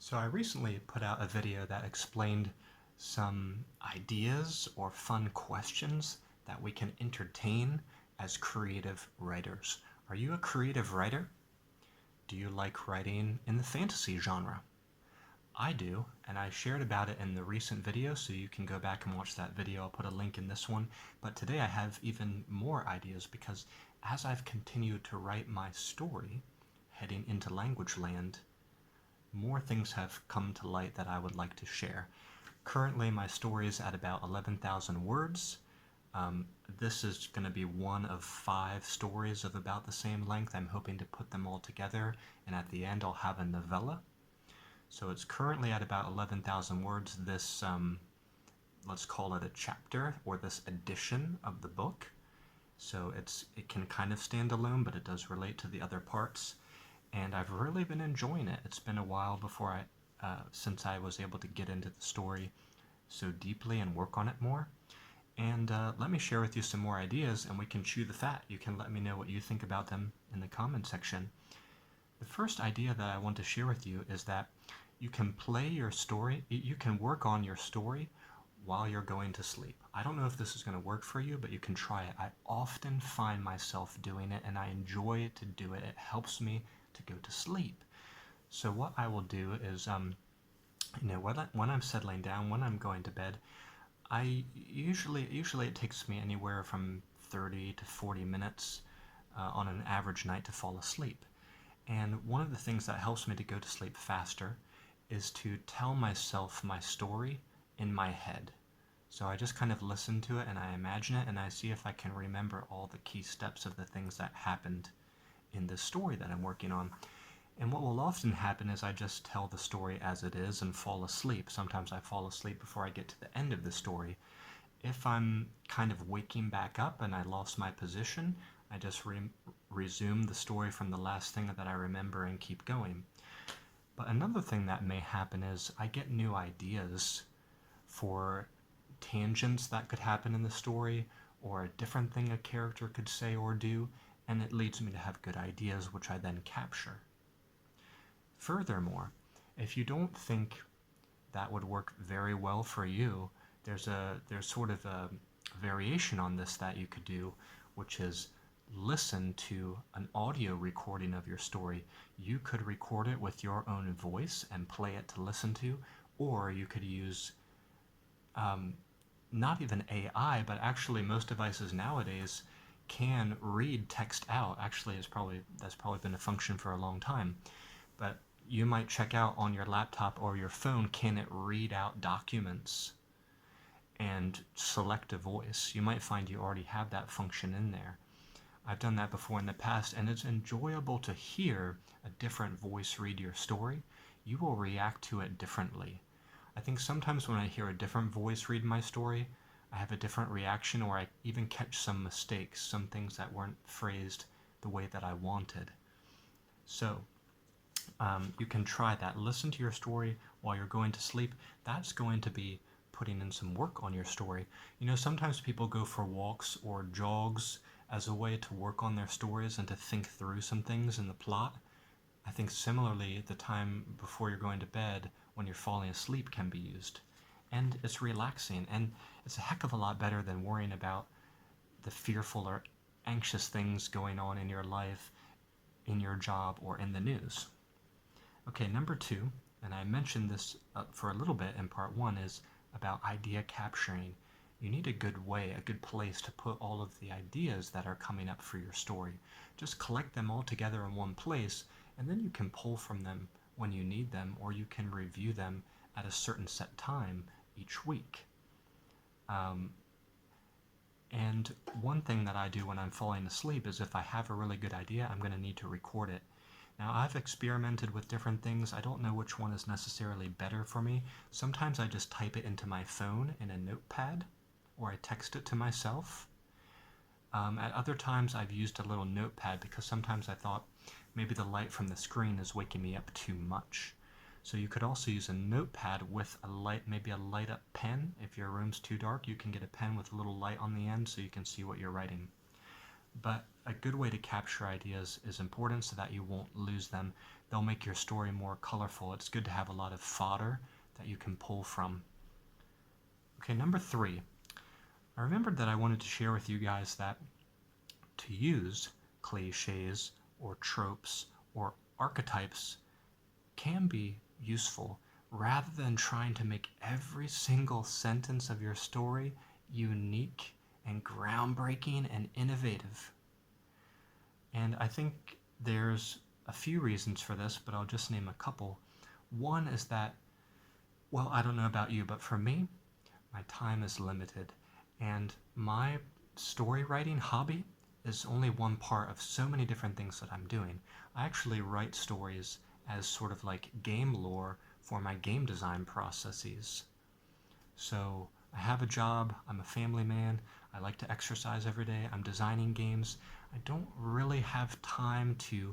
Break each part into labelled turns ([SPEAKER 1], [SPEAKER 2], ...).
[SPEAKER 1] So I recently put out a video that explained some ideas or fun questions that we can entertain as creative writers. Are you a creative writer? Do you like writing in the fantasy genre? I do, and I shared about it in the recent video, so you can go back and watch that video. I'll put a link in this one. But today I have even more ideas because as I've continued to write my story, heading into language land, more things have come to light that I would like to share. Currently, my story is at about 11,000 words. This is going to be one of 5 stories of about the same length. I'm hoping to put them all together, and at the end I'll have a novella. So it's currently at about 11,000 words, this, let's call it a chapter, or this edition of the book. So it can kind of stand alone, but it does relate to the other parts. And I've really been enjoying it. It's been a while since I was able to get into the story so deeply and work on it more. And let me share with you some more ideas, and we can chew the fat. You can let me know what you think about them in the comment section. The first idea that I want to share with you is that you can play your story, you can work on your story while you're going to sleep. I don't know if this is going to work for you, but you can try it. I often find myself doing it, and I enjoy to do it. It helps me to go to sleep. So what I will do is, when I'm settling down, when I'm going to bed, I usually it takes me anywhere from 30 to 40 minutes on an average night to fall asleep. And one of the things that helps me to go to sleep faster is to tell myself my story in my head. So I just kind of listen to it and I imagine it and I see if I can remember all the key steps of the things that happened in this story that I'm working on. And what will often happen is I just tell the story as it is and fall asleep. Sometimes I fall asleep before I get to the end of the story. If I'm kind of waking back up and I lost my position, I just resume the story from the last thing that I remember and keep going. But another thing that may happen is I get new ideas for tangents that could happen in the story, or a different thing a character could say or do, and it leads me to have good ideas which I then capture. Furthermore, if you don't think that would work very well for you, there's sort of a variation on this that you could do, which is listen to an audio recording of your story. You could record it with your own voice and play it to listen to, or you could use not even AI, but actually most devices nowadays can read text out. Actually, that's probably been a function for a long time. But you might check out on your laptop or your phone, can it read out documents and select a voice? You might find you already have that function in there. I've done that before in the past, and it's enjoyable to hear a different voice read your story. You will react to it differently. I think sometimes when I hear a different voice read my story, I have a different reaction, or I even catch some mistakes, some things that weren't phrased the way that I wanted. So you can try that. Listen to your story while you're going to sleep. That's going to be putting in some work on your story. Sometimes people go for walks or jogs as a way to work on their stories and to think through some things in the plot. I think similarly, the time before you're going to bed, when you're falling asleep, can be used. And it's relaxing, and it's a heck of a lot better than worrying about the fearful or anxious things going on in your life, in your job, or in the news. Okay, number 2, and I mentioned this for a little bit in part 1, is about idea capturing. You need a good way, a good place to put all of the ideas that are coming up for your story. Just collect them all together in one place, and then you can pull from them when you need them, or you can review them at a certain set time each week. And one thing that I do when I'm falling asleep is if I have a really good idea, I'm going to need to record it. Now, I've experimented with different things. I don't know which one is necessarily better for me. Sometimes I just type it into my phone in a notepad, or I text it to myself. At other times, I've used a little notepad because sometimes I thought maybe the light from the screen is waking me up too much. So you could also use a notepad with a light, maybe a light up pen. If your room's too dark, you can get a pen with a little light on the end so you can see what you're writing. But a good way to capture ideas is important so that you won't lose them. they'll make your story more colorful. It's good to have a lot of fodder that you can pull from. Okay, number 3. I remembered that I wanted to share with you guys that to use cliches or tropes or archetypes can be useful rather than trying to make every single sentence of your story unique and groundbreaking and innovative. And I think there's a few reasons for this, but I'll just name a couple. One is that, well, I don't know about you, but for me, my time is limited, and my story writing hobby is only one part of so many different things that I'm doing. I actually write stories as sort of like game lore for my game design processes. So I have a job, I'm a family man, I like to exercise every day, I'm designing games. I don't really have time to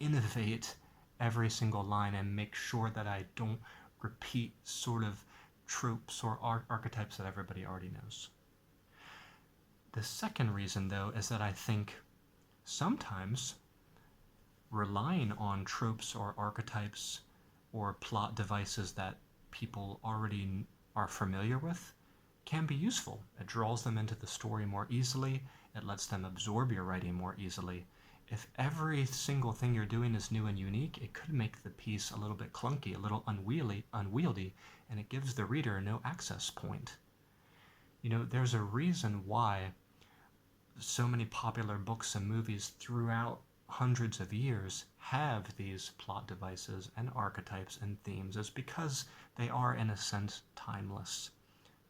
[SPEAKER 1] innovate every single line and make sure that I don't repeat sort of tropes or archetypes that everybody already knows. The second reason, though, is that I think sometimes relying on tropes or archetypes or plot devices that people already are familiar with can be useful. It draws them into the story more easily. It lets them absorb your writing more easily. If every single thing you're doing is new and unique, it could make the piece a little bit clunky, a little unwieldy, and it gives the reader no access point. You know, there's a reason why so many popular books and movies throughout hundreds of years have these plot devices and archetypes and themes. It's because they are, in a sense, timeless.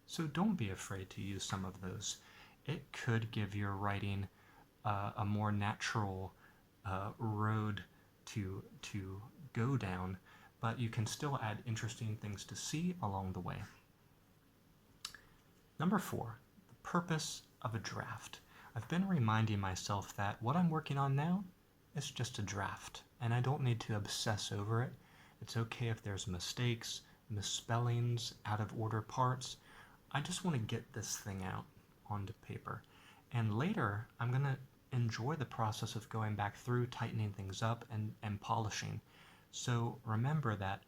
[SPEAKER 1] So don't be afraid to use some of those. It could give your writing a more natural road to go down, but you can still add interesting things to see along the way. Number 4, the purpose of a draft. I've been reminding myself that what I'm working on now is just a draft, and I don't need to obsess over it. It's okay if there's mistakes, misspellings, out of order parts. I just want to get this thing out onto paper. And later, I'm going to enjoy the process of going back through, tightening things up, and polishing. So remember that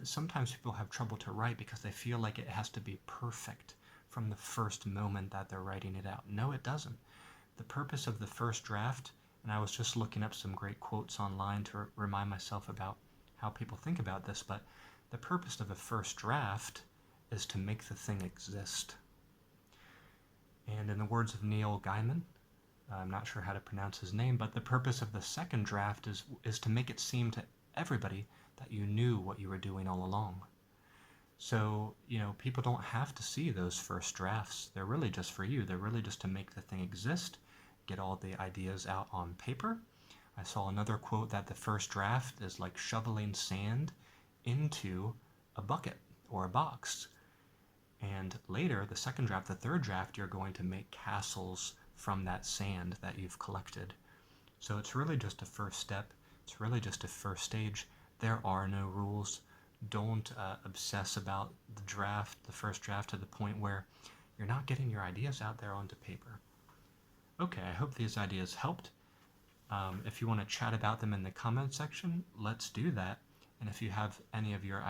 [SPEAKER 1] sometimes people have trouble to write because they feel like it has to be perfect from the first moment that they're writing it out. No, it doesn't. The purpose of the first draft, and I was just looking up some great quotes online to remind myself about how people think about this, but the purpose of the first draft is to make the thing exist. And in the words of Neil Gaiman, I'm not sure how to pronounce his name, but the purpose of the second draft is to make it seem to everybody that you knew what you were doing all along. So, you know, people don't have to see those first drafts. They're really just for you. They're really just to make the thing exist, get all the ideas out on paper. I saw another quote that the first draft is like shoveling sand into a bucket or a box. And later, the second draft, the third draft, you're going to make castles from that sand that you've collected. So it's really just a first step. It's really just a first stage. There are no rules. Don't obsess about the first draft, to the point where you're not getting your ideas out there onto paper. Okay, I hope these ideas helped. If you want to chat about them in the comment section, let's do that. And if you have any of your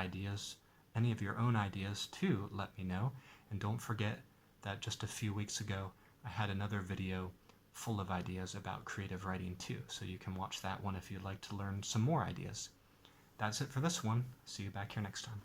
[SPEAKER 1] own ideas too, let me know. And don't forget that just a few weeks ago, I had another video full of ideas about creative writing too. So you can watch that one if you'd like to learn some more ideas. That's it for this one. See you back here next time.